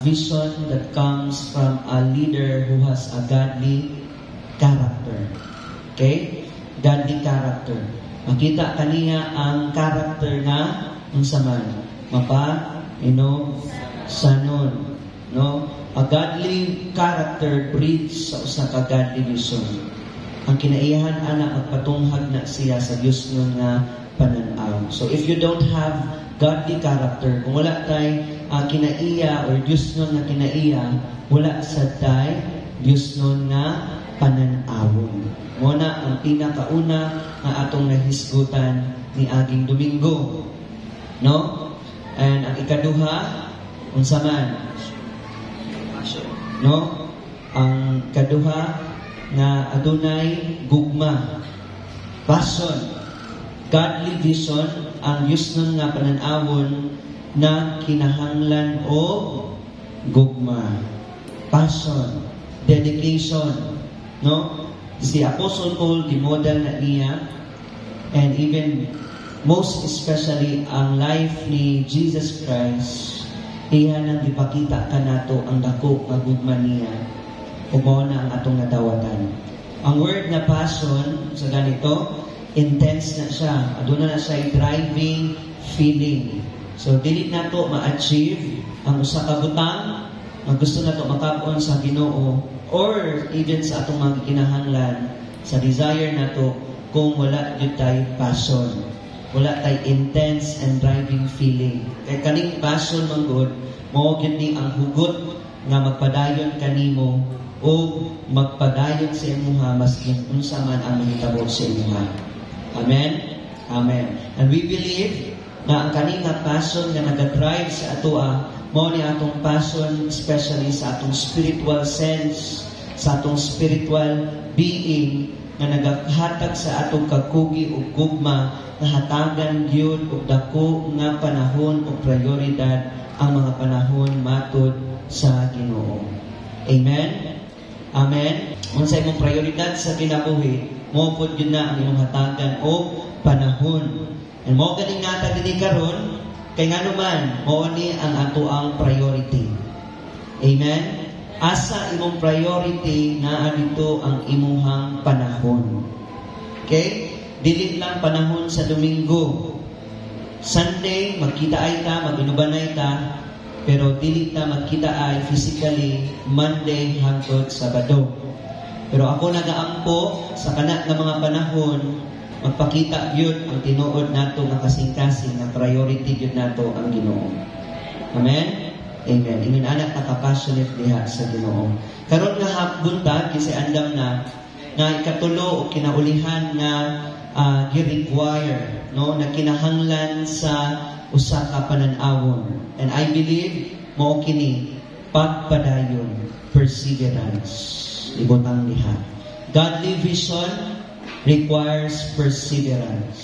vision that comes from a leader who has a godly character. Okay? Godly character. Makita kaniya ang character na unsaman sanon, no? A godly character breeds sa usa ka godly vision. Ang kinaiyahan ana magpatunghag na siya sa Dios nga pananaw. So if you don't have godly character, kung wala tay kinaiya or Dios nga kinaiya, wala sa tay Dios nga pananawon. Muna ang pinakauna nga atong nahisgutan ni aging Domingo. No? And ang ikaduha, unsa man? No? Ang kaduha na adunay gugma. Passion. Godly vision, ang Diyos nga pananawon na kinahanglan o gugma. Passion. Dedication. No? Si Apostle Paul, model na niya, and even most especially ang life ni Jesus Christ, iya nang ipakita ka nato ang dako nga gugma niya, umaw na ang atong nadawatan. Ang word na passion, sa ganito, intense na siya. Aduna na siya driving feeling. So, dili na to ma-achieve ang usa ka butang, ang gusto na to makapon sa Ginoo, or even sa atong mga kinahanglan, sa desire na to, kung wala yun tayo passion. Wala tayo intense and driving feeling. Kaya kaning passion man God, mao gyud ni ang hugot nga magpadayon kanimo o magpadayon sa imuha maski unsa man ang mahitabo sa imuha. Amen? Amen. And we believe na ang kaning passion nga naga-drive sa atoa, mao ni atong passion, especially sa atong spiritual sense, sa atong spiritual being, nga naghatag sa atong kakugi o gugma, na hatagan gyud og dako nga panahon o prioridad ang mga panahon matud sa Ginoo. Amen? Amen? Unsa imong prioridad sa kinabuhi, mao pud yun na ang imong hatagan o panahon. And mao ganing natag dinhi karon, kay ngano man mao ni ang ato ang priority. Amen? Asa imong priority naa dito ang imuhang panahon. Okay? Dili lang panahon sa Domingo. Sunday, magkita ay ta, mag-inubanay ta, pero dili ta magkita ay physically Monday hangtod Sabado. Pero ako nagaampo sa kana nga mga panahon, magpakita yun ang tinuod nato nga kasing-kasing na priority yun nato ang Ginoo. Amen? Amen. Ingon anak nakapassionate diha sa Ginoo. Karon nga hapbuntag kasi andam na ikatulo o kinaulihan na gi-require, no, na kinahanglan sa usa ka pananawon. And I believe mao kini pagpadayon, perseverance. Ibutang diha. Godly vision requires perseverance.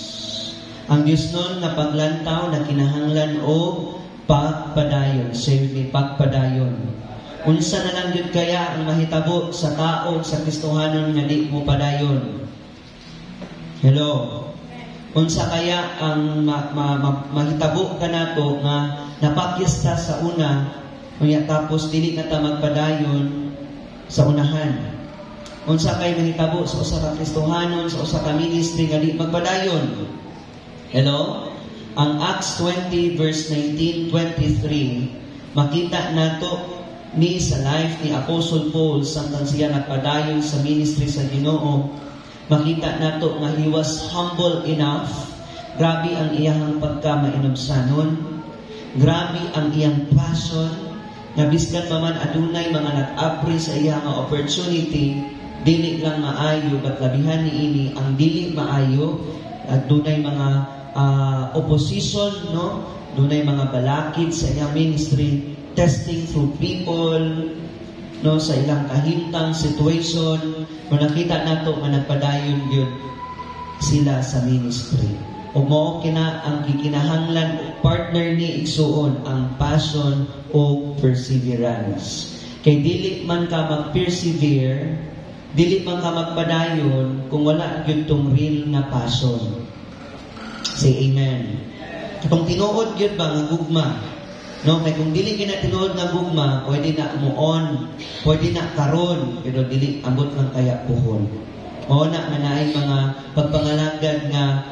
Ang Dios nun na paglantaw na kinahanglan o pagpadayon. Say me, pagpadayon. Unsa na lang yun kaya ang mahitabo sa tao sa Kristohanon nga di mo padayon? Hello? Unsa kaya ang mahitabo ka nato nga napakyesta sa una, unya tapos dili na ta magpadayon sa unahan? Unsa kay mahitabo sa usa ka Kristohanon, sa usa ka ministry nga di magpadayon? Hello? Ang Acts 20 verse 19-23, makita nato ni sa life ni Apostle Paul samtang siya nagpadayon sa ministry sa Ginoo. Makita nato nga he was humble enough. Grabe ang iyang pagka-mainumsanon. Grabe ang iyang passion. Na biskan man adunay mga nag-apre sa iyang opportunity, dili lang maayo, but labihan niini ang dili maayo. At dunay mga opposition, no? Dunay mga balakid sa iyang ministry, testing through people, no, sa ilang kahintang situation. Kung nakita nato nga nagpadayon yun sila sa ministry. O mao kina ang gikinahanglan o partner ni igsuon ang passion o perseverance. Kay dili man ka mag-persevere, dili man ka magpadayon kung wala gyud tong real na passion. Say amen. Katong tinuod gyud ba nga gugma, No, may kung dili kinatinuod nga gugma, pwede na muon, pwede na karon, pero dili ambot lang kaya puhon. O na naay mga pagpangalagad nga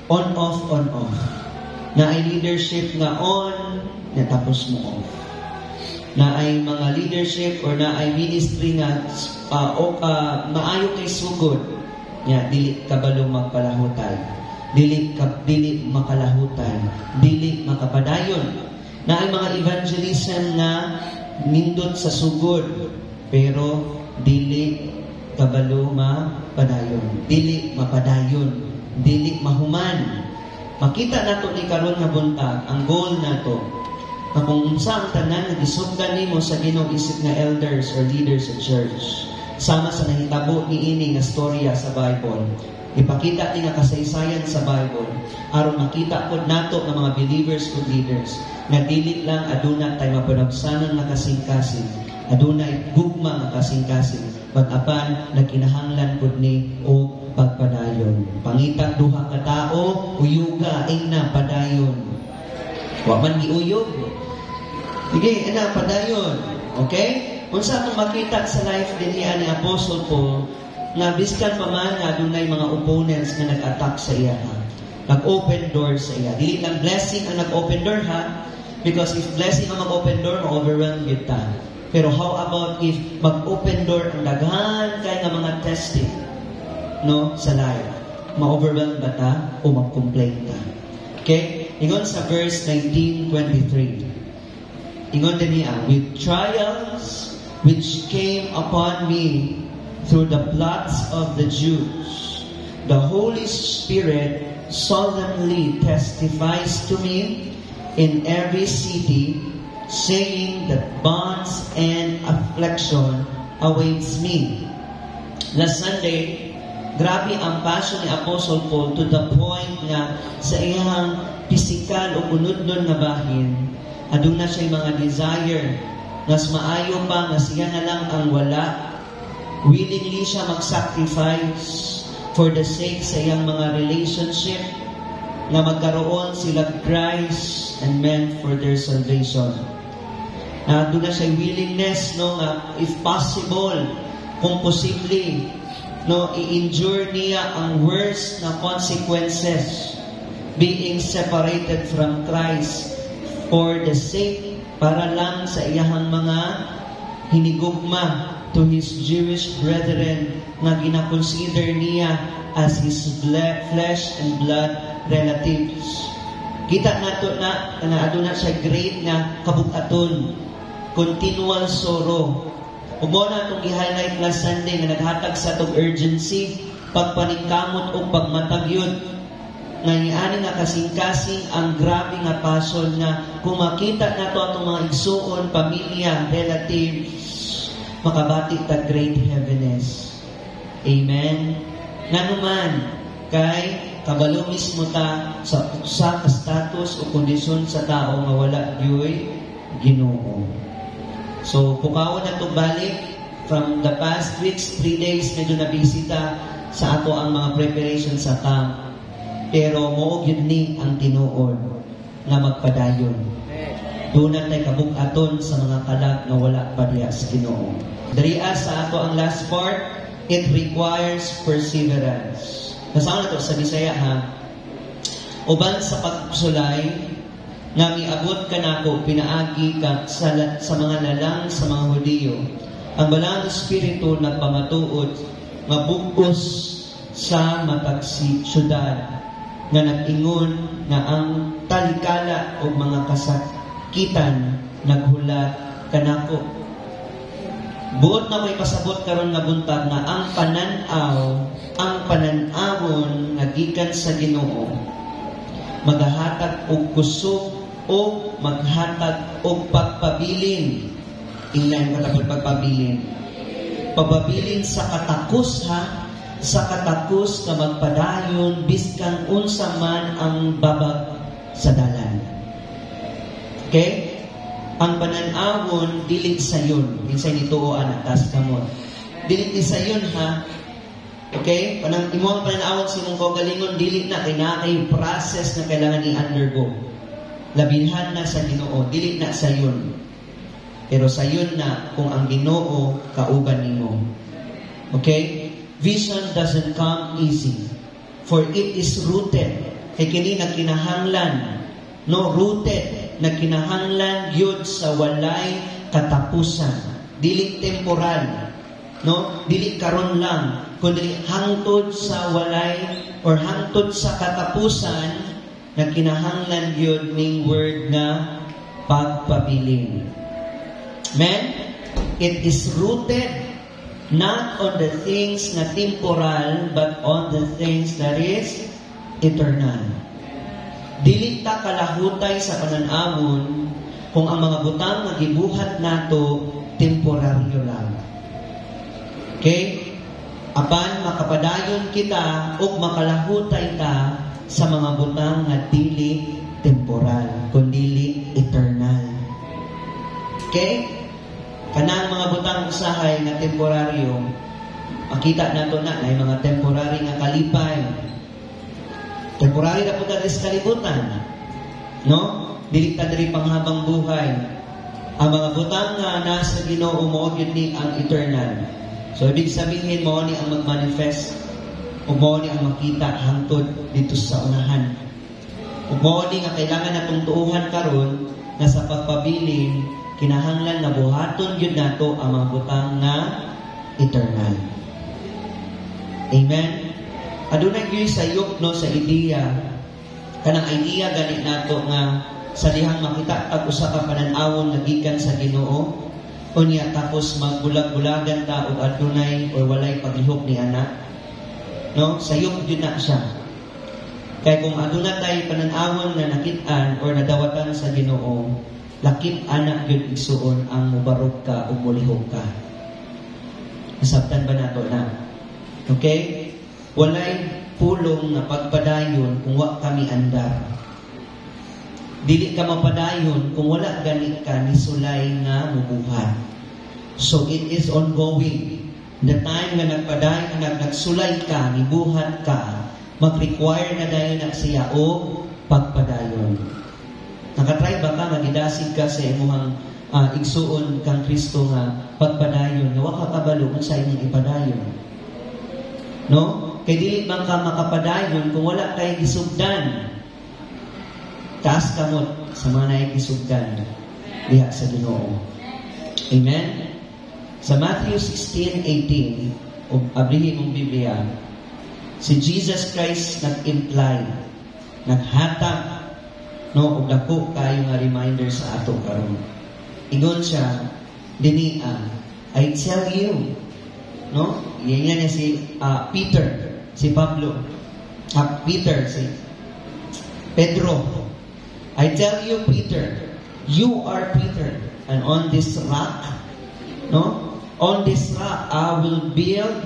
on-off. Na ay leadership nga on, na tapos mo off. Na ay mga leadership or na ay ministry nga maayo kay sugod. Ya, dili kabalo magpalahutan. Dili makalahutan. Dili makapadayon. Na ay mga evangelism na nindot sa sugod, pero dili kabalo mapadayon, dili mapadayon, dili mahuman. Makita nato ni karon nga buntag ang goal nato na kung unsa ang tanan nga gisugdan nimo sa Ginoo isip nga elders or leaders of church, sama sa nahitabo niini nga storya sa Bible. Ipakita ni nga kasaysayan sa Bible aron makita pod nato nga mga believers ug leaders nga dili lang aduna tay mapanagsanan nga kasing-kasing, aduna gugma nga kasing-kasing, pag-apan nagkinahanglan pod ni og pagpadayon. Pangita duha ka tao, uyuga ina padayon. Wa man giuyog. Sige, ina padayon. Okay? Unsa atong makita sa life dinhi ni Apostle Paul nga biskan pa man nga adunay mga opponents nga nag-attack sa iya, nag-open door sa iya. Dili lang blessing ang nag-open door ha, because if blessing ang mag-open door, ma-overwhelm kita. Pero how about if mag-open door ang daghan kay nga mga testing, no, sa life? Ma-overwhelm ba ta o mag-complain ta? Okay? Ingon sa verse 19:23. Ingon din niya, with trials which came upon me through the plots of the Jews, the Holy Spirit solemnly testifies to me in every city, saying that bonds and affliction awaits me. Last Sunday, grabe ang passion ni Apostle Paul to the point nga sa iyang physical o kunudnon nga bahin, aduna siya mga desire, nas maayo pa nga siya na lang ang wala. Willingly siya mag-sacrifice for the sake sa iyang mga relationship na magkaroon sila Christ and meant for their salvation. Na doon na siya willingness, no, nga if possible, kung posible, no, i-endure niya ang worst na consequences, being separated from Christ for the sake, para lang sa iyahang mga hinigugma to his Jewish brethren na gina-consider niya as his flesh and blood relatives. Kita nato na aduna siya great nga kabukaton, continual sorrow. Umo na itong i-highlight last Sunday nga naghatag sa itong urgency, pagpaningkamot o pagmatagyod. Ngayon nga kasing-kasing ang grabe nga passion nga kung makita na ito atong mga igsuon, pamilya, relatives, makabati ta great heaviness. Amen? Nanuman, kay kabalo mismo ta sa status o kondisyon sa tao nga wala diyoy Ginoo. So, pukawon na ito balik from the past weeks, 3 days, medyo nabisita sa ato ang mga preparation sa camp. Pero moog yun ni ang tinuod nga magpadayon. Doon tayo kabukaton sa mga kalag na wala pa diya sa Ginoo. Dariya sa ato ang last part, it requires perseverance. Nasaan na ito sa Bisaya ha? Uban sa pagsulay, nga miabot ka na ako, pinaagi ka sa mga lalang sa mga Hudiyo. Ang balang Espiritu nagpamatuod, mabugos sa matagsi syudad, nga nag-ingon nga ang talikala o mga kasakitan naghulat kanako. Buot na may pasabot karon nga buntag na ang pananawon nga gikan sa Ginoo magahatag og kusog o maghatag og pagpabilin. Ingnan ka pagpabilin. Pagpabilin sa katakos ha, sa katakos na magpadayon biskan unsa man ang babag sa dalan. Okay? Ang pananawon dili sayon, insay nituoan atas kamot. Dili sayon ha. Okay? Imo ang pananawon sa imong kaugalingon dili na kay process na kailangan i-undergo. Labilhan na sa Ginoo, dili na sayon. Pero sayon na kung ang Ginoo kauban nimo. Okay? Vision doesn't come easy, for it is rooted. Kay kini na kinahanglan, no, rooted na kinahanglan yun sa walay katapusan. Dili temporal, no, dili karon lang, kundi hangtod sa walay or hangtod sa katapusan na kinahanglan yun ning word na pagpabiling. Amen? It is rooted not on the things na temporal, but on the things that is eternal. Dili ta kalahutay sa pananawon kung ang mga butang nga gibuhat nato temporaryo lang. Okay? Apan makapadayon kita ug makalahutay ta sa mga butang nga dili temporal, kundi eternal. Okay? Kanang mga butang usahay na temporaryo, makita nato na ay mga temporary nga kalipay. Temporary na po tayo sa kalibutan. No? Dili ta diri panghabang buhay. Ang mga butang nga nasa Ginoo mao gyud ni ang eternal. So ibig sabihin mao ni ang magmanifest o mao ni ang makita hangtod dito sa unahan. O mao ni nga kailangan natong tuuhan karon na sa pagpabiling kinahanglan na buhaton yun nato ang mga butang na eternal. Amen? Adunay gyud sayop no sa ideya, kanang idea gani nato nga sa dihang makita tag usa ka panan-awon nga gikan sa Ginoo, unya tapos magbulag-bulagan ta og adunay or walay paglihok ni ana. No, sayop gyud na siya. Kay kung aduna tay panan-awon nga nakit-an or nadawatan sa Ginoo, lakip anak yun igsuon ang mubarog ka o mulihog ka. Nasabtan ba nato na? Okay? Walay pulong na pagpadayon kung wa kami andar. Dili ka mapadayon kung wala gani ka ni sulay nga mubuhat. So it is ongoing. The time nga nagpadayon, nagsulay ka, nibuhat ka, mag-require na dayon na siya o pagpadayon. Nakatry ba ka, magidasig ka sa imuhang igsuon kang Kristo nga pagpadayon, nga waka kabalo kung sa inyong ipadayon. No? Kay dili man ka makapadayon kung wala kay gisugdan. Taas kamot sa mga naigisugdan diha sa Ginoo. Amen? Sa Matthew 16:18, o abrihin mong Biblia, si Jesus Christ nag-imply, naghatag, no, og dako kayo nga reminder sa ato karon. Ingon siya, dinia, I tell you, no? Yan niya si Peter, si Pablo, Peter, si Pedro. I tell you, Peter, you are Peter, and on this rock, no? On this rock I will build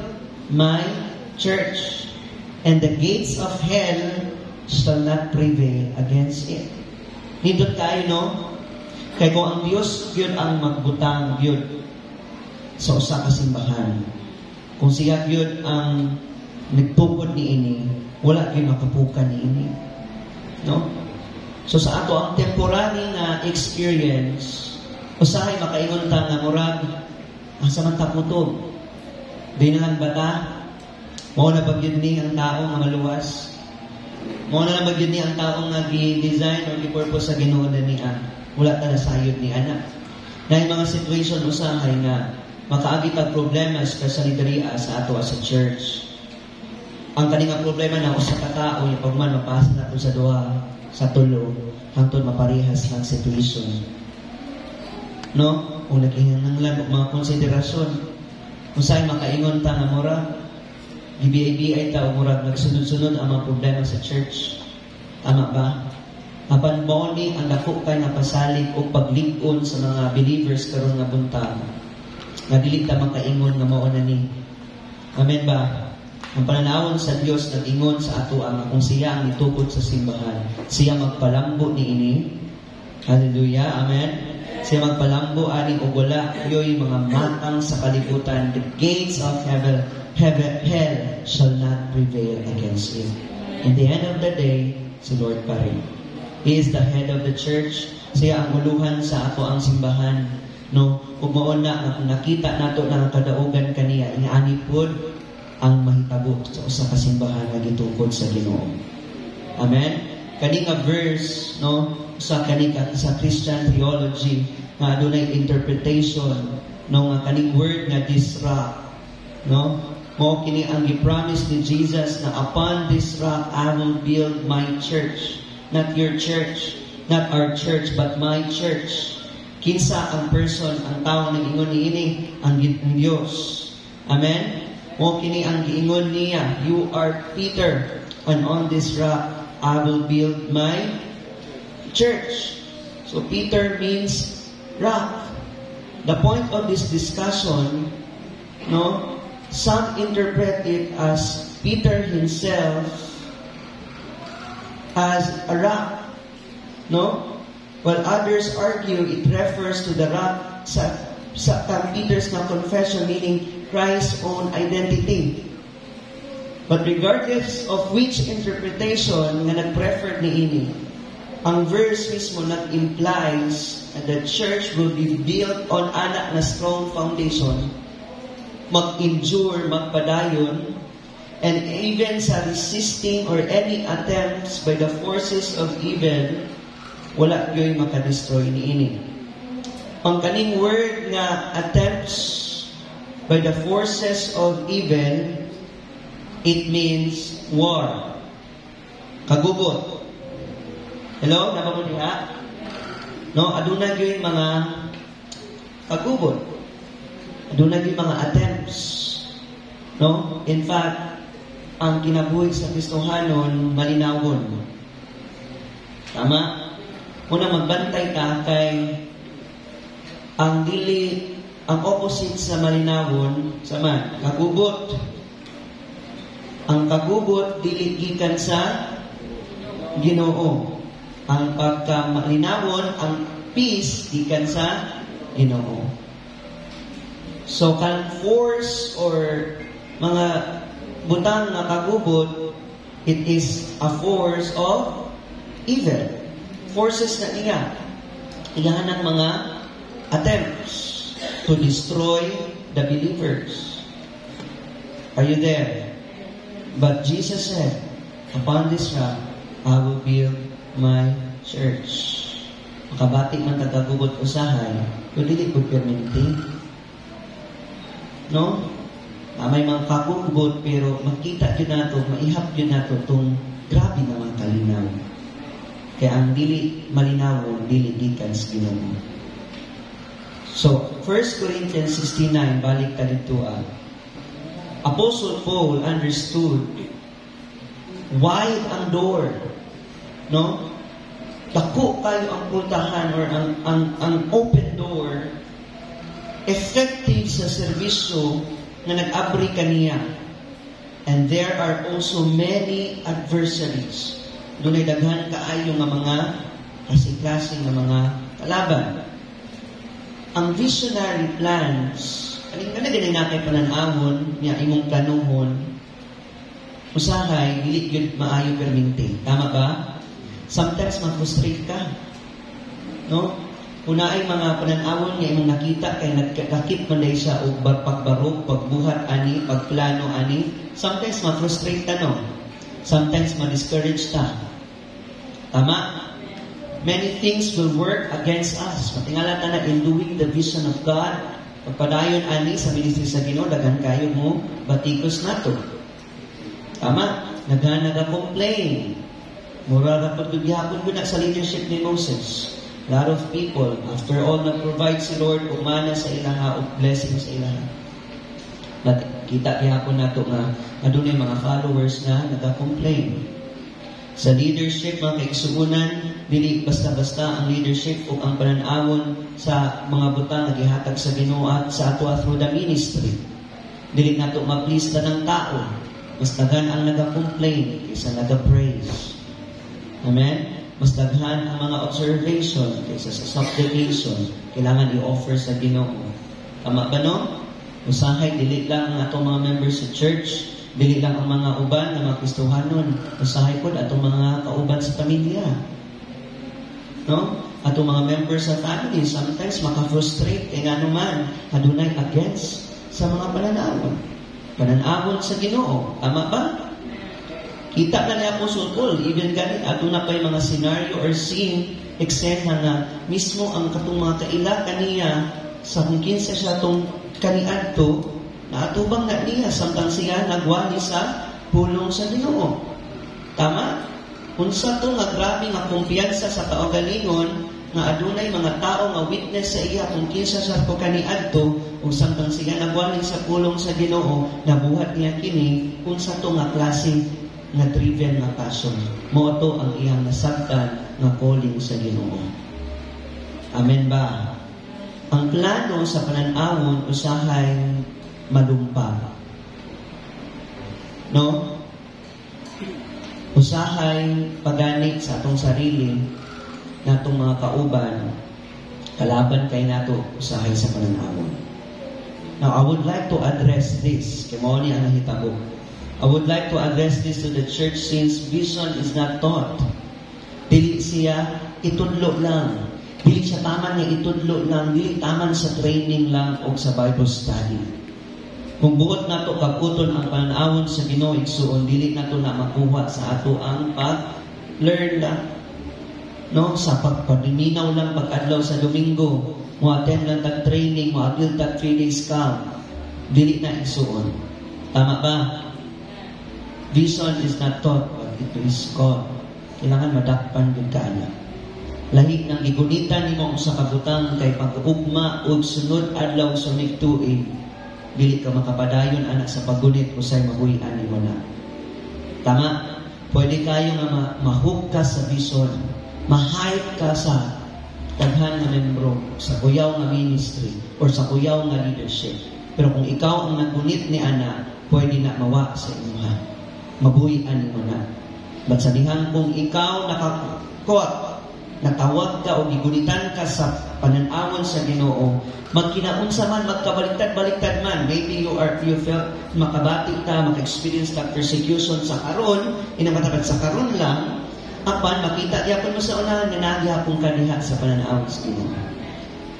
my church, and the gates of hell shall not prevail against it. Hindot tayo, no? Kaya kung ang Diyos yun ang magbutang yun sa usa ka simbahan, kung siya yun ang nagtukod ni ini, wala yun makapukan ni ini. No? So sa ato, ang temporary na experience, usahay makaingon ta nga murag, ang samanta putog. Di na lang bata, mao na bagyod ni ang tao nga maluwas. Mao na lang bagyod ni ang tao nga gi-design or gi-purpose sa Ginoo niya. Wala ta na sayod ni ana. Na mga situation usahay nga makaagi tag problema sa kasalidariya sa ato as a church. Ang kaninga problema na usa ka tao yung pagman mapasa nato sa duha, sa tulo, hangtod maparehas ng situation. No? Kung naghinanglan og mga konsiderasyon, usay makaingon ta nga mura, gibi-bi ta og murag nagsunod-sunod ang mga problema sa church. Tama ba? Apan mao ni ang dako kay nga pasalig og paglig-on sa mga believers karon nga buntag. Nga dili ta makaingon nga mao na ni. Amen ba? Ang pananawon sa Dios nag-ingon sa ato ang kung siya ang nitukod sa simbahan, siya magpalambo ni ini. Hallelujah. Amen. Siya magpalambo ani og wala yoy mga matang sa kalibutan. The gates of hell shall not prevail against it. In the end of the day, si Lord pa rin. He is the head of the church. Siya ang uluhan sa ato ang simbahan. No, ug mao na nakita nato na kadaugan kaniya inaani pod ang mahitabo sa usa ka simbahan nga gitukod sa Ginoo. Amen. Kani nga verse no sa Christian theology nga adunay interpretation no nga kaning word nga this rock no mo kini ang gi-promise ni Jesus na upon this rock I will build my church. Not your church, not our church, but my church. Kinsa ang person, ang tao na ingon niini ang Diyos. Amen? Mo kini ang giingon niya, you are Peter, and on this rock I will build my church. So Peter means rock. The point of this discussion, no, some interpret it as Peter himself as a rock, no? While others argue it refers to the rock sa Peter's na confession, meaning Christ's own identity. But regardless of which interpretation nga nag-prefer niini, ang verse mismo nag-implies that the church will be built on anak na strong foundation, mag-endure, magpadayon, and even sa resisting or any attempts by the forces of evil, wala yo'y makadestroy niini. Ang kaning word nga attempts by the forces of evil, it means war. Kagubot. Hello? Nabamo niya? No? Aduna yo'y mga kagubot. Aduna yo'y mga attempts. No? In fact, ang kinabuhi sa Kristohanon, malinawon. Tama? Una magbantay ka kay ang opposite sa malinawon sama kagubot. Ang kagubot dili gikan sa Ginoo. Ang pagkamalinawon, ang peace gikan sa Ginoo. So kan force or mga butang nga kagubot, it is a force of evil. Forces na niya. Iyahan ng mga attempts to destroy the believers. Are you there? But Jesus said, upon this rock, I will build my church. Makabati man tagagubot usahay, kung dili ko perminti. No? May mga kagubot, pero makita yun nato, maihap yun nato itong grabe naman kalinaw. Kaya ang dili malinawon, dili gikan sa Ginoo. So, 1 Corinthians 16:9, balik ka dito Apostle Paul understood wide ang door, no? Dako kayo ang pultahan or ang open door, effective sa serbisyo na nag-abri kaniya. And there are also many adversaries. Dunay daghan kaayo nga mga kasi-klaseng nga mga kalaban. Ang visionary plans, aning kana ganay nakay pananawon niya imong planuhon, usahay dili gyud maayo perminti. Tama ba? Sometimes ma-frustrate ka. No? Una ay mga pananawon nga imong nakita kay nagkakit man day siya og pagbarog, pagbuhat ani, pagplano ani. Sometimes ma-frustrate ka no. Sometimes ma-discourage ta. Tama? Many things will work against us. Matingala ta na in doing the vision of God. Pagpadayon ani sa ministry sa Ginoo, daghan kayo mo batikos nato. Tama? Daghan naga-complain. Mura ra pud gihapon ko na sa leadership ni Moses. A lot of people, after all na provide si Lord umana sa ilaha o blessing sa ilaha. But kita gihapon nato nga adunay mga followers na naga-complain. Sa leadership, mga kaigsuunan, dili basta-basta ang leadership o ang pananawon sa mga butang na gihatag sa Ginoo at sa ato through the ministry. Dili nato ma-please ng tao. Mas daghan ang naga-complain kaysa naga-praise. Amen? Mas daghan ang mga observation kaysa sa supplication. Kailangan i-offer sa Ginoo. Tama ba no? Usahay, dili lang ang atong mga members sa church, dili lang ang mga uban na mga Kristohanon. Usahay po atong mga kauban sa pamilya. No? Ato mga members sa family, sometimes maka-frustrate, kaya nga naman, adunay against sa mga pananawon. Pananawon sa Ginoo. Tama ba? Kita na niya Apostle Paul, even ganit, ato na pa yung mga scenario or scene, eksena na mismo ang katong mga kaila kaniya sa kung kinsa siya itong kaniadto, na atubang na niya, samtang siya nagwani sa pulong sa Ginoo. Tama? Unsa to nga grabe nga kumpiyansa sa kaugalingon, nga adunay mga tao nga witness sa iya kung kinsa siya ko kaniadto, o samtang siya nagwani sa pulong sa Ginoo, nabuhat niya kini, unsa to nga klase nga driven nga passion. Moto ang iyang nasabtan nga calling sa Ginoo. Amen ba? Ang plano sa pananawon usahay malumpa. No? Usahay pagani sa atong sarili, natong mga kauban, kalaban kay nato usahay sa pananawon. Now, I would like to address this. Kaya mo ni ang nahitabo. I would like to address this to the church since vision is not taught. Dili siya itudlo lang. Dili siya taman nga itudlo lang. Dili taman sa training lang o sa Bible study. Kung buot nato kaputon ang pananawon sa Ginoo igsuon, dili nato na makuha sa ato ang pag-learn lang. No, sa pagpadiminaw lang pag-adlaw sa Domingo, mo attend lang tag training, mo attend tag 3 days camp. Dili na igsuon. Tama ba? Vision is not taught, but it is God. Kailangan madakpan din ka anak. Lahi ng igunitan ni mo sa kabutang kay pag-ugma o sunod adlaw sa miktuig, dili ka makapadayon anak sa paggunit usay mabuhian ni mo na. Tama? Pwede kayo nga ma-hook ka sa vision, ma-hype ka sa daghan na membro, sa kuyaw nga ministry, or sa kuyaw nga leadership. Pero kung ikaw ang nagunit ni anak, pwede na mawa sa imuha. Mabuhian mo na. But sa dihang kung ikaw natawag ka o gigunitan ka sa pananawon sa Ginoo, magkinaunsa man, magkabaliktad-baliktad man, maybe you felt makabati ka, maka-experience ka persecution sa karon, inamatapat sa karon lang, apan makita diapon mo sa unahan nga nagyapon ka diha sa pananawon sa Ginoo.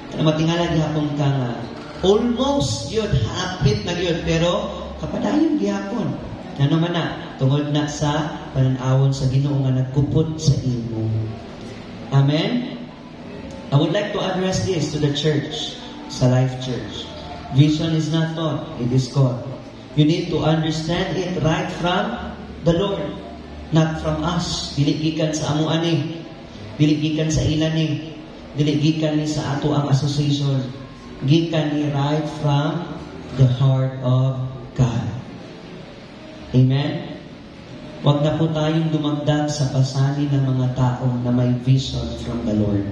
Kana matingala diapon ka nga almost yun hapit na yun, pero kapadayon diapon. Ano man na, tungod na sa pananawon sa Ginoo nga nagkupot sa imo. Amen? I would like to address this to the church, sa Life Church. Vision is not taught, it is God. You need to understand it right from the Lord, not from us. Dili gikan sa amo ani, dili gikan sa ilan ni, dili gikan ni sa ato ang association. Gikan ni right from the heart of God. Amen? Huwag na po tayong dumagdag sa pasanin ng mga tao na may vision from the Lord.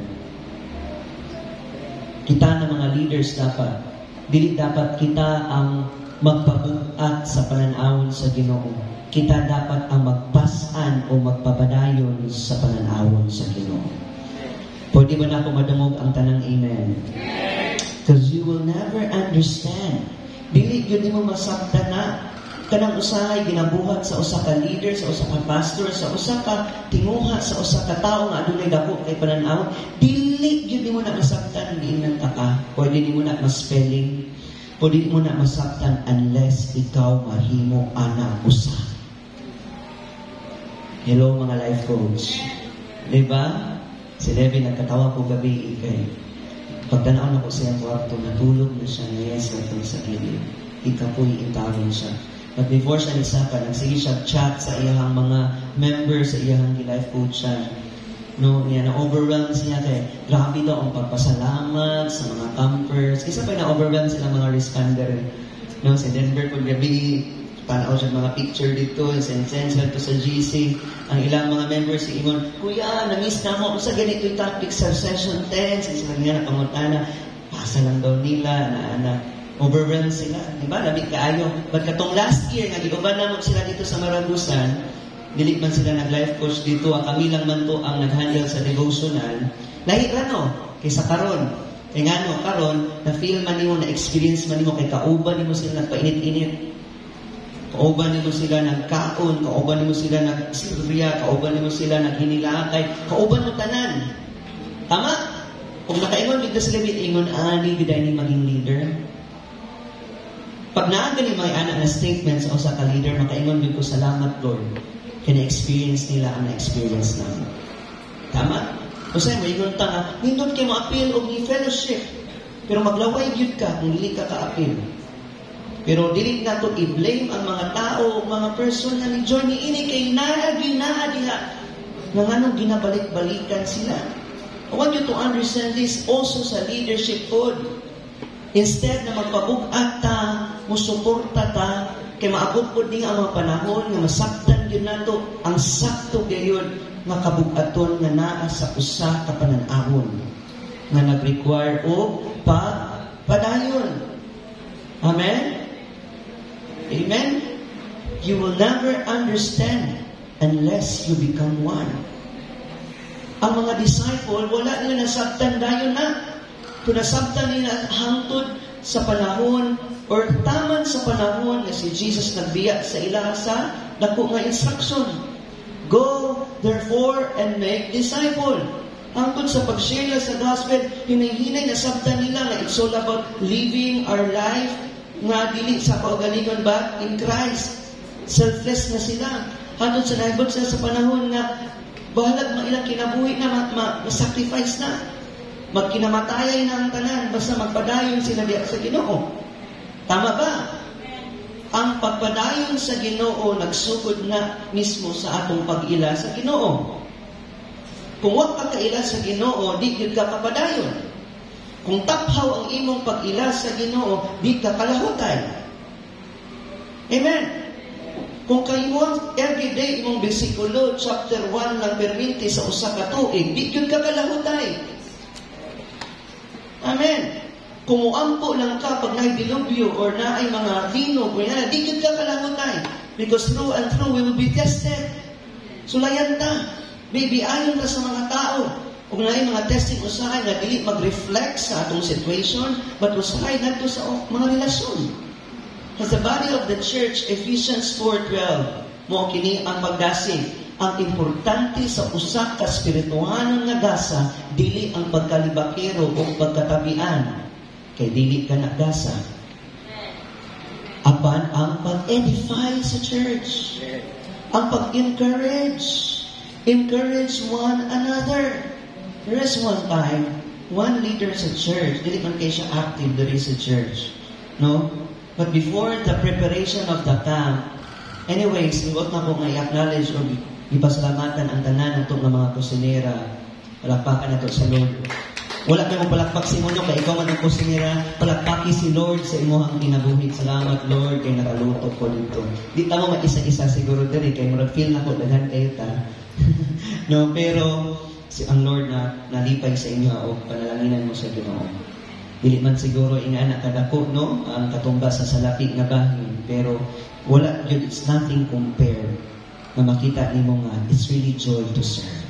Kita na mga leaders dapat, dili dapat kita ang magpabuat sa pananawon sa Ginoo. Kita dapat ang magpasan o magpapadayon sa pananawon sa Ginoo. Pwede ba na ako madungog ang tanang amen? Because you will never understand. Dili yun mo masabta na kanang usahay ginabuhat sa usa ka leader, sa usa ka pastor, sa usa ka tinguha, sa usa ka tawo nga adunay dako kay pananawon, dili gyud nimo na masabtan giingnan ka. Pwede nimo na ma-spelling, pwede nimo na masabtan unless ikaw mahimo ana usa. Hello mga life coach. Diba? Si Levi nagkatawa ko gabi kay pagtanaw na ko sa iyang kwarto, natulog na siya ngayon sa gilid. Ikapoy itawin siya. But before siya nisaka, nagsige siya chat sa iyang mga members, sa iyang life coach siya. No, niya na-overwhelm siya kay grabe daw ang pagpasalamat sa mga campers. Isa pa na-overwhelm sila mga responder. No, si Denver kung gabi, panaw siya mga picture dito, send to sa GC. Ang ilang mga members si Imon, Kuya, na-miss na mo sa ganito yung topic sa session 10. Kasi nga na pangutana, pasa lang daw nila, na overwhelmed sila. Diba? Labig kaayo. But katong last year, nag-iuban naman sila dito sa Maragusan, dili man sila nag-life coach dito, kami lang man to ang nag-handle sa devotional. Lahi no? Kaysa karon. Kaya nga no, karon, na-feel man nimo, na-experience man nimo, kay kauban nimo sila nagpainit-init. Kauban nimo sila nagkaon, kauban nimo sila nagsilriya, kauban nimo sila naghinilakay, kauban mo tanan. Tama? Kung nakaingon dito sila, ingon, ani, biday ni maging leader. Pag naagani may anak na statements o sa ka-leader, makaingon din ko, salamat, Lord. Kina-experience nila ang na-experience namin. Tama? O sa'yo, may ingon ta nga, nindot kayo ma-appeal o ni fellowship. Pero maglaway yun ka kung hindi ka ka-appeal. Pero dili na to i-blame ang mga tao, mga person na ni-join ni ini kay naa diha. Nga anong ginabalik-balikan sila. I want you to understand this also sa leadership pod. Instead na magpabug-at ta, musuporta ta, kay maabot po din ang mga panahon nga masaktan yun nato, ang sakto gayon nga kabug-aton nga naa sa usa ka panan-awon nga nag-require o padayon. Amen? Amen? You will never understand unless you become one. Ang mga disciple, wala nila nasabtan dayon na. Kung nasabtan nila hangtod sa panahon or taman sa panahon na si Jesus nagbiya sa ila sa dako nga instruction. Go, therefore, and make disciple. Hangtod sa pag-share sa gospel, hinay-hinay nasabtan nila na it's all about living our life nga dili sa kaugalingon ba in Christ. Selfless na sila. Hangtod sa naibot sila sa panahon nga bahalag ilang kinabuhi na ma-sacrifice na. Magkinamatayay na ang tanan basta magpadayon sila diya sa Ginoo. Tama ba? Ang pagpadayon sa Ginoo nagsugod na mismo sa atong pag-ila sa Ginoo. Kung wag ka kaila sa Ginoo, di gyud ka kapadayon. Kung taphaw ang imong pag-ila sa Ginoo, di ka kalahutay. Amen. Kung kayo everyday imong bersikulo chapter 1 lang perminti sa usa ka tuig, di gyud ka kalahutay. Amen. Kung muampo lang ka pag naidilubyo or naay mga linog, di gyud ka kalahutay. Because through and through we will be tested. Sulayan ta. Baby, ayon ta sa mga tao. Kung naay mga testing usahay nga dili mag-reflect sa atong situation, but usahay ngadto sa mga relasyon. As the body of the church, Ephesians 4:12, mo kini ang pagdasig. Ang importante sa usa ka espirituhanong nga gasa, dili ang pagkalibakero o pagkatabian. Kay dili ka nagasa. Apan ang pag-edify sa church. Ang pag-encourage. Encourage one another. There is one time, one leader sa church, dili man kay siya active there is a church. No? But before the preparation of the camp, anyways, iwag na ko nga i-acknowledge o ipasalamatan ang tanan ng itong mga kusinera. Palakpakan na ito sa Lord. Wala kayo palakpak si Muno, kaya ikaw man ang kusinera, palakpaki si Lord sa imuhang kinabuhi. Salamat, Lord, kay nakaluto ko dito. Di tamo mag-isa-isa siguro diri, kay murag feel na ko, daghan kayo ta. No, pero ang Lord na nalipay sa inyo o panalanginan mo sa Ginoo. Dili man siguro ingana kadako no ang katumbas sa salapi nga bahin, pero wala yun, it's nothing compared na makita nimo nga it's really joy to serve.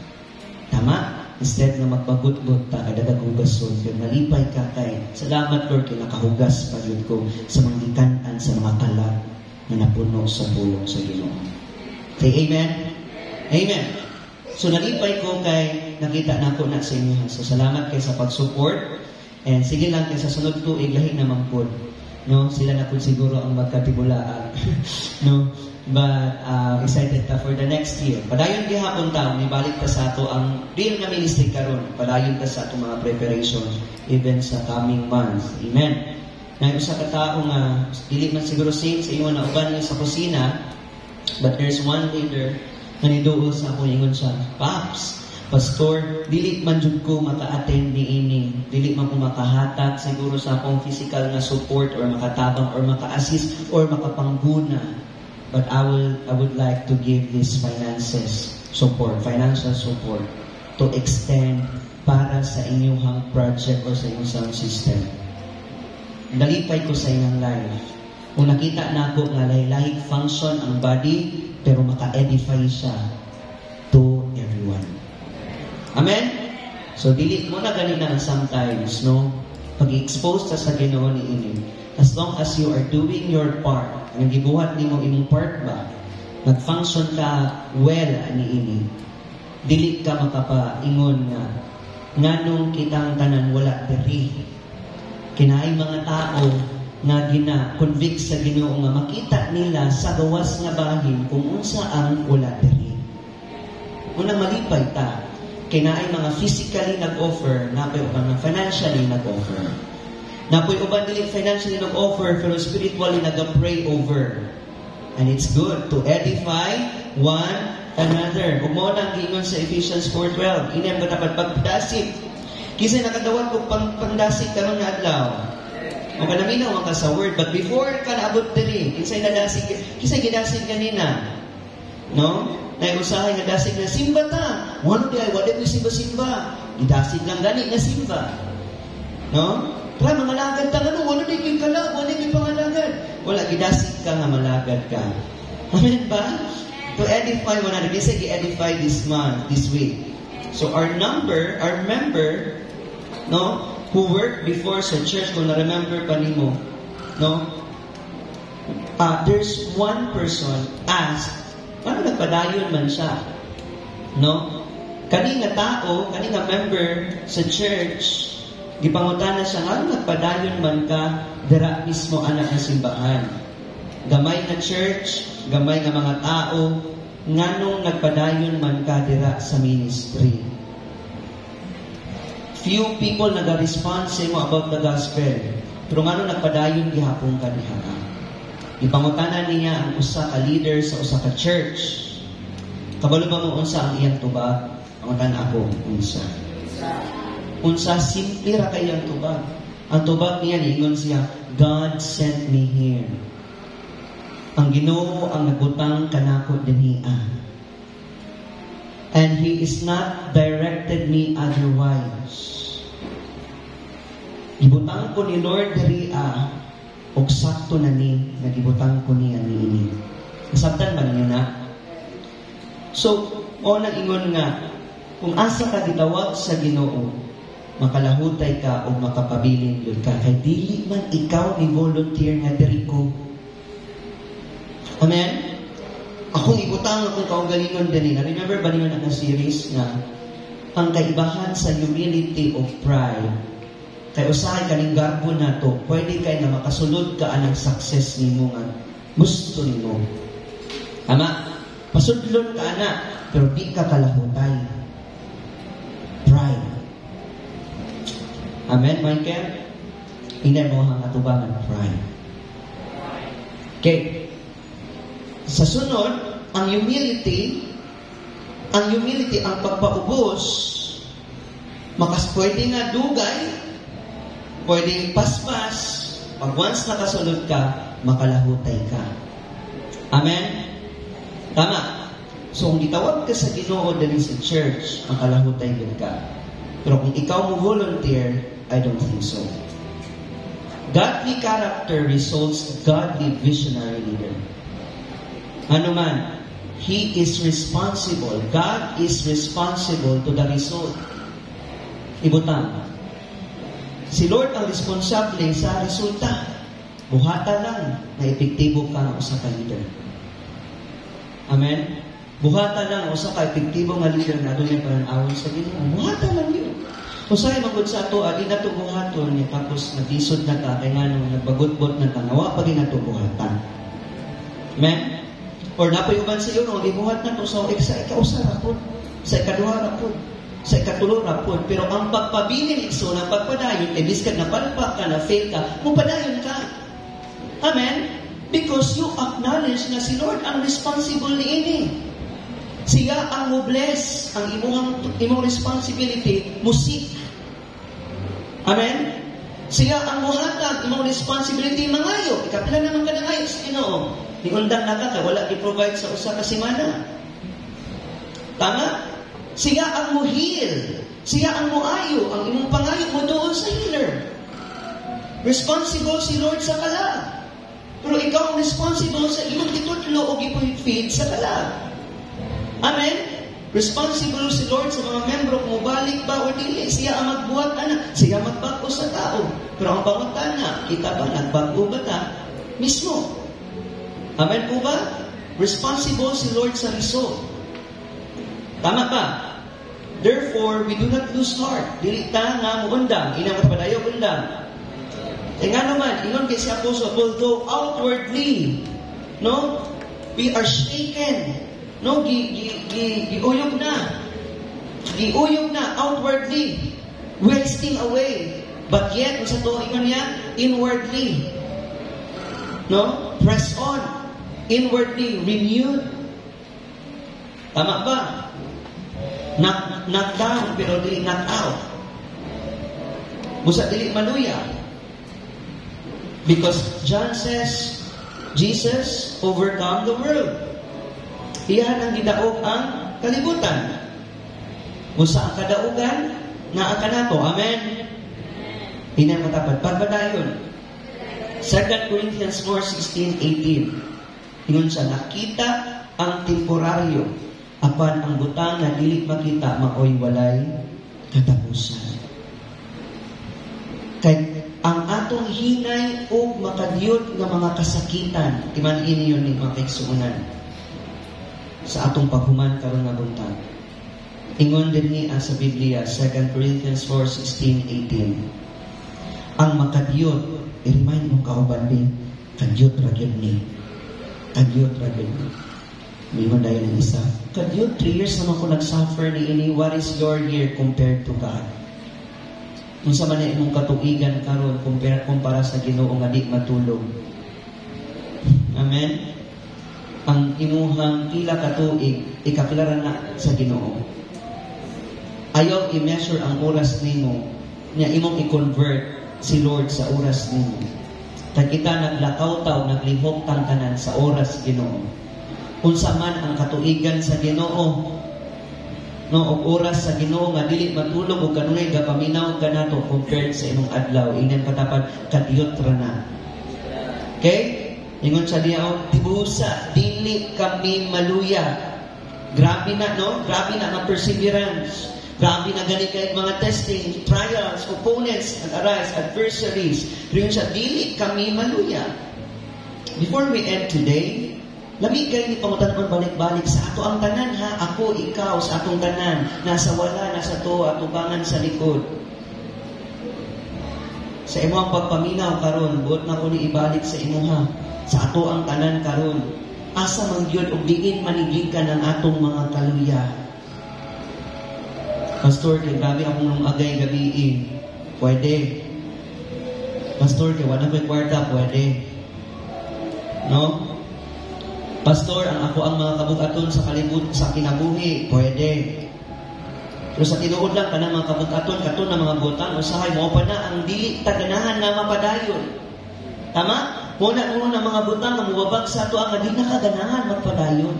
Tama? Instead na magpagutgot ta kadadag hugason, pero nalipay ka kay salamat Lord kay nakahugas pa yun ko sa mga gikan-an sa mga kalat na napuno sa pulong sa Ginoo. Say amen. Amen. So nalipay ko kay nakita na ko na sa inyo. So salamat kay sa pag-support. And sige lang kay sa sunod tuig lahi naman po. No, sila na po siguro ang magkatibulaan. No, but excited ta for the next year. Padayon gihapon ta ni balik ta sa ato ang real nga ministry karon. Padayon ta sa ato mga preparation even sa coming months. Amen. Na usa ka tawo nga dili man siguro same sa iyo na uban sa kusina, but there's one leader na niduol sa akong ingon siya, Paps, Pastor, dili man jud ko maka-attend niini, dili man ko makahatag siguro sa akong physical na support or makatabang or maka-assist or makapangguna, but I would like to give this financial support to extend para sa inyong project or sa inyong sound system. Nalipay ko sa inyong life. Kung nakita na ako nga lahig function ang body, pero maka-edify siya to everyone. Amen? So, dili mo na ganina sometimes, no? Pag-expose ta sa Ginoo ni ini. As long as you are doing your part, ang gibuhat nimo imong part ba, nag-function ka well ani ini, dili ka makapaingon nga nganong kitang tanan wala diri. Kinaay mga tao nga gina-convict sa Ginoo nga makita nila sa gawas nga bahin kung unsa ang wala diri. Unang malipay ta, kinaay mga physically nag-offer, napay uban nga financially nag-offer. Napoy uban dili financially nag-offer pero spiritually nag-pray over. And it's good to edify one another. Ug mao nang giingon sa Ephesians 4:12, inay dapat pagdasig. Kisay nakadawat og pangdasig karon nga adlaw. O kanaminaw ang ka sa word, but before ka naabot diri, kisay gidasig kanina. No? Usahay nga dasig na simba ta. Wano di ay wala mo simba-simba. Gidasig lang gani nga simba. No? Kaya mga lagad ta ano, wala di kay kala, wala di pangalagad. Wala gidasig ka nga malagad ka. Amen ba? To edify one another. Kisay gi-edify this month, this week. So our member, no, who worked before sa church, kung na-remember pa nimo, no, there's one person asked, paano nagpadayon man siya? No? Kani nga tao, kani nga member sa church, gipangutana siya, ano nagpadayon man ka, dira mismo anak ng simbahan. Gamay na church, gamay nga mga tao, nganong nagpadayon man ka dira sa ministry. Few people nag-respond sa imo about the gospel. Pero ngano nagpadayon gihapon ka diha. Ipangutana niya ang usa ka leader sa usa ka church. Kabalo ba mo unsa ang iyang tubag? Pangutan ako unsa. Unsa simple ra kay iyang tubag. Ang tubag niya niingon siya, God sent me here. Ang Ginoo ang nagbutang kanako dinhi. And He is not directed me otherwise. Gibutang ko ni Lord diri og sakto na ni nagibutang ko niya niini. Nasabtan man niya na. So, o nang ingon nga, kung asa ka gitawag sa Ginoo, makalahutay ka o makapabilin yun ka. Kay dili man ikaw ni volunteer nga diri ko. Amen? Akong ibutang akong kaugalingon din. Remember ba niyo na series na ang kaibahan sa humility of pride? Kaya usahay kaning garbo na to, pwede kayo na makasulod ka anang success ni mo nga gusto ni mo. Ama, pasudlon ka na, pero di ka kalahutay. Pride. Amen, Michael? Inay mo ang atubangan, pride. Okay. Sa sunod, ang humility, ang pagpaubos, pwede nga dugay, pwede paspas, pag once nakasunod ka, makalahutay ka. Amen? Tama. So, kung itawag ka sa Ginoo din sa church, makalahutay din ka. Pero kung ikaw mo volunteer, I don't think so. Godly character results godly visionary leader. Ano man, He is responsible. God is responsible to the result. Ibutang. Si Lord ang responsable sa resulta. Buhata lang na epektibo ka ng usa ka leader. Amen? Buhata lang usa ka epektibo nga leader na adunay pananaw sa Ginoo. Buhata lang yun. Usay magud sa ato, adi na to buhaton niya tapos natisod na ka kay nganong nagbagot-bot na tanawa pag nato buhatan. Amen? Or napoy uban sa iyo no, gibuhat na to sa ikausa rapod, sa ikaduha rapod, sa ikatulo rapod. Pero ang pagpabilin igso ng pagpadayon, biskan na palpak ka, na fail ka, mupadayon ka. Amen? Because you acknowledge na si Lord ang responsible niini. Siya ang mo-bless ang imong responsibility, musik. Amen? Siya ang muhatag imong responsibility, mangayo. Ikapila naman ka na ngayon sa Ginoo. Niundang na ka, wala i-provide sa usa ka semana. Tama? Siya ang mo-heal. Siya ang mo-ayo. Ang imong pangayo mo doon sa healer. Responsible si Lord sa kala. Pero ikaw ang responsible sa imong gitutlo o gipud-feed sa kala. Amen? Responsible si Lord sa mga membro kung mabalik ba o dili. Siya ang magbuhat anak. Siya magbago sa tao. Pero ang pangutana, kita ba nagbago ba ta? Mismo. Amen po ba? Responsible si Lord sa result. Tama ba? Therefore, we do not lose heart. Dili ta nga muundang, inang matapadayo undang. E nga naman, ingon kay si Apostle, although outwardly, no, we are shaken, no, giuyog na, outwardly, wasting away. But yet, sa to, ingon niya, inwardly, no, press on, inwardly, renewed. Tama ba? Knock down, pero dili knock out. Busa dili maluya. Because John says, Jesus overcome the world. Iyan ang gidaog ang kalibutan. Busa ang kadaugan, naa ka nato. Amen? Inan matapad. Pagbadayon. 2 Corinthians 4:16-18. Ingon siya, nakita ang temporaryo apan ang butang na dili makita maoy walay katapusan. Kay ang atong hinay o makadiyot nga mga kasakitan, timan-in yun ni mga kaigsuunan sa atong paghuman karon nga butang. Ingon din ni sa Biblia, 2 Corinthians 4:16-18. Ang makadiyot, i-remind mo kauban din, kadiyot ragyan ni. Kadiyot ragyan ni. Mingon dahil ng isa. Kadiyot, 3 years naman ko nag-suffer ni ini. What is your year compared to God? Kung sa man imong katuigan karon kumpara sa Ginoo nga di matulog. Amen? Ang imuhang pila katuig, ikapilaran na sa Ginoo. Ayaw i-measure ang oras nimo, niya imong i-convert si Lord sa oras nimo. Kaya kita naglakaw taw, naglihok tang tanan sa oras Ginoo. Unsa man ang katuigan sa Ginoo, no, og oras sa Ginoo nga dili matulog og kanunay gapaminaw kanato compared sa imong adlaw, inan patapad kadiyot ra na. Okay? Ingon sa diyaw, tibusa dili kami maluya. Grabe na, no? Grabe na ang perseverance. Grabe na gani kay mga testing, trials, opponents, arise, adversaries. Rin siya, dili kami maluya. Before we end today, labi kayo ni pangutan balik-balik sa ato ang tanan ha. Ako, ikaw, sa atong tanan. Nasa wala, nasa to, atubangan sa likod. Sa imo ang pagpaminaw karon, buot na ko ni ibalik sa imo ha. Sa ato ang tanan karon. Asa man gyud og diin manigikan ang atong mga kaluya. Pastor, kay grabe akong nung agay gabi. Pwede. Pastor, kay wala ko'y kwarta, pwede. No? Pastor, ang ako ang mga kabugaton sa sa kinabuhi, pwede. Pero sa tinuod lang ka ng mga kabugaton, katon ng mga butang, usahay mo pa na ang dili taganahan na mapadayon. Tama? Muna ng mga butang na mubabag sa ato ang di nakaganahan magpadayon.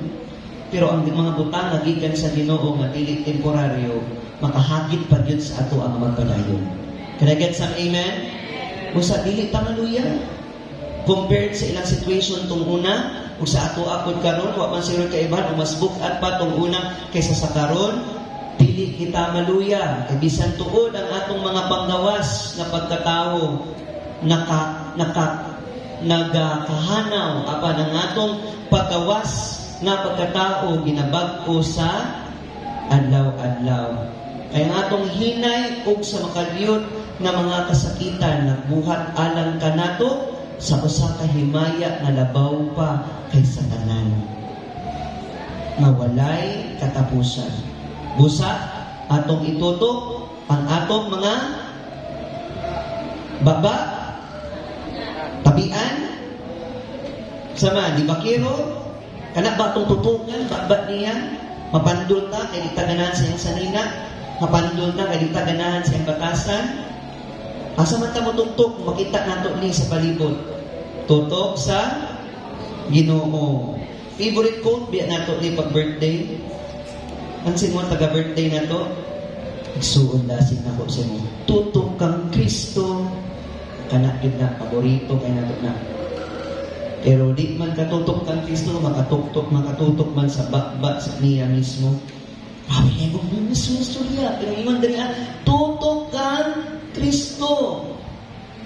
Pero ang mga butang na gikan sa Ginoo nga dili temporaryo, makahagit pa yun sa ato ang magpadayon. Can I get some amen? Usa dili tamaluya. Compared sa ilang situation tong una, ug sa ato akod karon wa man siro kaiban o mas bukat pa tong una kaysa sa karon, dili kita maluya. Kay bisan tuod ang atong mga panggawas na pagkatao nagakahanaw apan ang atong paggawas na pagkatao ginabag-o sa adlaw-adlaw. Kaya ang atong hinay ug sa makadiyot na mga kasakitan nagbuhat alang kanato sa usa ka himaya nga labaw pa kaysa tanan nga walay katapusan. Busa atong itutok ang atong mga baba, tabian, sama di bakiro, kana ba itong tutukan, babat niya, mapandol ta kay di taganahan sa iyang sanina, mapandol na kay di taganahan sa iyang batasan. Asa man ta mo tuktok, makita nato ni sa palibot. Tutok sa Ginoo. Favorite quote biya nato ni pag birthday. Ansin mo taga-birthday na to? Igsuon dasig na ko sa mo. Tutok kang Kristo. Kana gid na paborito kay nato na. Pero di man katutok kang Kristo, makatutok man sa bakba sa niya mismo. Sabi niya, kung mismo istorya, pero iman dali tutok kang Kristo.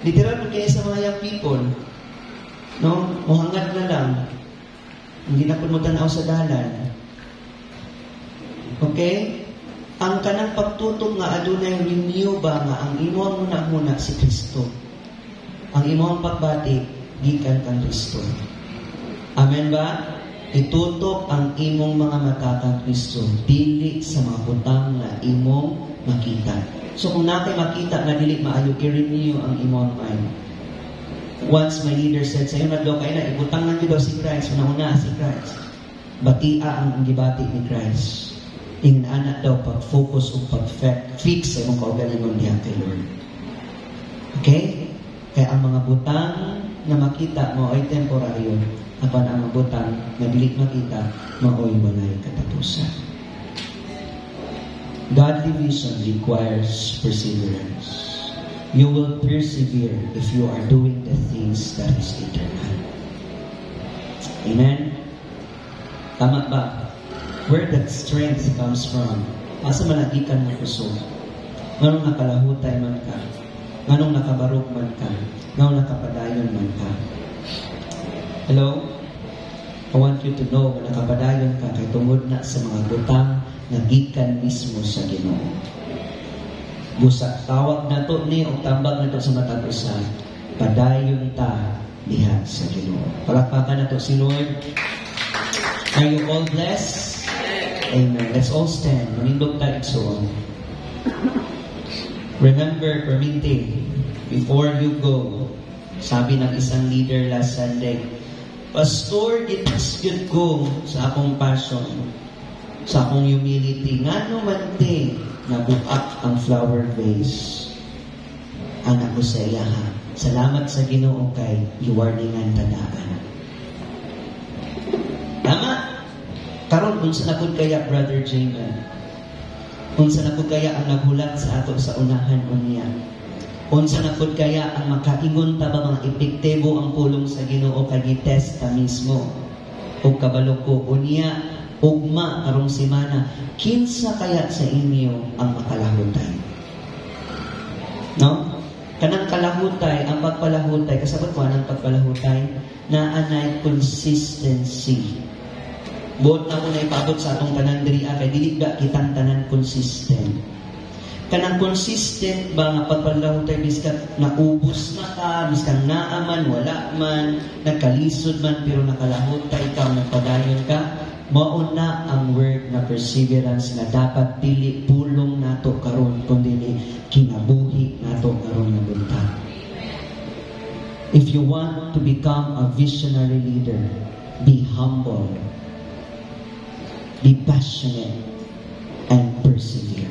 Literal mo kaya sa mga young people, no? Muhangad na lang. Hindi na po mo tanaw sa dalan. Okay? ang kanang pagtutok nga adunay renew ba nga ang imong muna si Kristo. Ang imong pagbati gikan kang Kristo. Amen ba? Itutok ang imong mga mata kang Kristo, dili sa mga butang na imong makita. So kung nakay makita na dili maayo, i-renew ang imong mind. Once my leader said, sa'yo nadlo kayo na, ibutang lang daw si Christ, una si Christ. Batia ang gibati ni Christ. Ingana daw pag-focus o pag-fix sa imong kaugalingon niya kay Lord. Okay? Kaya ang mga butang na makita mo ay temporaryo. Apan ang mga butang na dili makita, mao'y walay katapusan. Godly vision requires perseverance. You will persevere if you are doing the things that is eternal. Amen? Tama ba? Where that strength comes from, asa malagikan mo puso? Nganong nakalahutay man ka? Nganong nakabarok man ka? Nganong nakapadayon man ka? Hello? I want you to know na nakapadayon ka kay tungod na sa mga butang na gikan mismo sa Ginoo. Busa tawag na to ni o tambag na to sa matag usa, padayon ta diha sa Ginoo. Palakpakan na to si Lord. Are you all blessed? Amen. Let's all stand. Manindog tayo igsoon. Remember, perminte, before you go, sabi ng isang leader last Sunday, Pastor, itasgid ko sa akong passion, sa akong humility. Nga naman nabuak ang flower vase. Anak ko sa iya ha. Salamat sa Ginoo kay iwarningan tadaan. Tama? Karon unsa na pud kaya Brother Jamin? Unsa na pud kaya ang naghulat sa ato sa unahan unya? Unsa na pud kaya ang makaingon ta ba mga epektibo ang pulong sa Ginoo kay gitest ta mismo? O kabalo ko unya ugma karong semana, kinsa kaya sa inyo ang makalahutay? No? Kanang kalahutay, ang pagpalahutay, kasabot ko anang pagpalahutay, na anay consistency. Buot na mo na ipabot sa atong tanan diri kay dili ba kitang tanan consistent. Kanang consistent ba nga pagpalahutay biskat naubos na ka, biskan naaman, wala man, nagkalisod man, pero nakalahutay ka, nagpadayon ka, mauna ang word na perseverance na dapat dili pulong nato karon kundi kinabuhi nato karon nga buntag. If you want to become a visionary leader, be humble, be passionate, and persevere.